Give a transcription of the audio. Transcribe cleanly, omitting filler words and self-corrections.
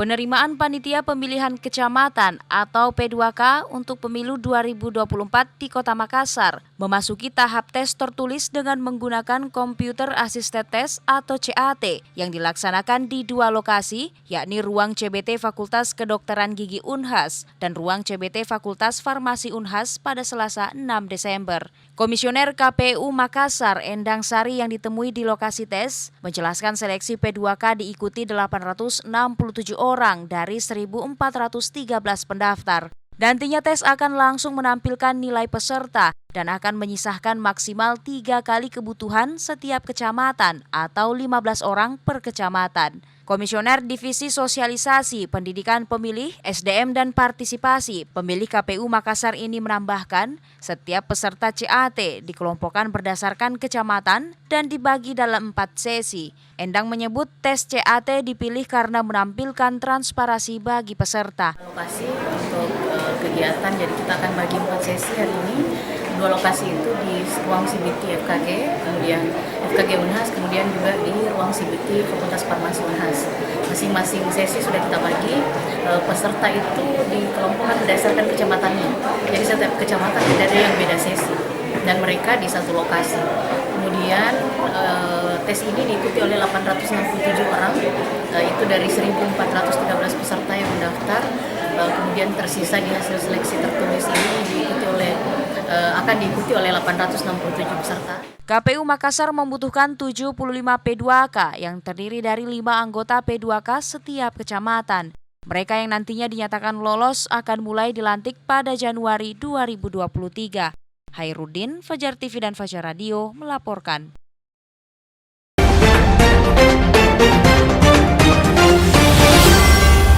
Penerimaan panitia pemilihan kecamatan atau P2K untuk pemilu 2024 di Kota Makassar memasuki tahap tes tertulis dengan menggunakan komputer asisten tes atau CAT yang dilaksanakan di dua lokasi, yakni ruang CBT Fakultas Kedokteran Gigi Unhas dan ruang CBT Fakultas Farmasi Unhas pada Selasa 6 Desember. Komisioner KPU Makassar Endang Sari yang ditemui di lokasi tes menjelaskan seleksi P2K diikuti 867 orang dari 1.413 pendaftar. Nantinya tes akan langsung menampilkan nilai peserta dan akan menyisahkan maksimal 3 kali kebutuhan setiap kecamatan atau 15 orang per kecamatan. Komisioner Divisi Sosialisasi Pendidikan Pemilih, SDM dan Partisipasi Pemilih KPU Makassar ini menambahkan, setiap peserta CAT dikelompokkan berdasarkan kecamatan dan dibagi dalam 4 sesi. Endang menyebut tes CAT dipilih karena menampilkan transparansi bagi peserta. Lokasi untuk kegiatan, jadi kita akan bagi 4 sesi hari ini. 2 lokasi itu di ruang CBT FKG, kemudian FKG Unhas, kemudian juga di ruang CBT Fakultas Farmasi Unhas. Masing-masing sesi sudah kita bagi, peserta itu dikelompokkan berdasarkan kecamatannya. Jadi setiap kecamatan tidak ada yang beda sesi dan mereka di satu lokasi. Kemudian tes ini diikuti oleh 867 orang, itu dari 1.413 peserta yang mendaftar. Kemudian tersisa di hasil seleksi tertulis ini akan diikuti oleh 867 peserta. KPU Makassar membutuhkan 75 P2K yang terdiri dari 5 anggota P2K setiap kecamatan. Mereka yang nantinya dinyatakan lolos akan mulai dilantik pada Januari 2023. Hairudin, Fajar TV dan Fajar Radio melaporkan.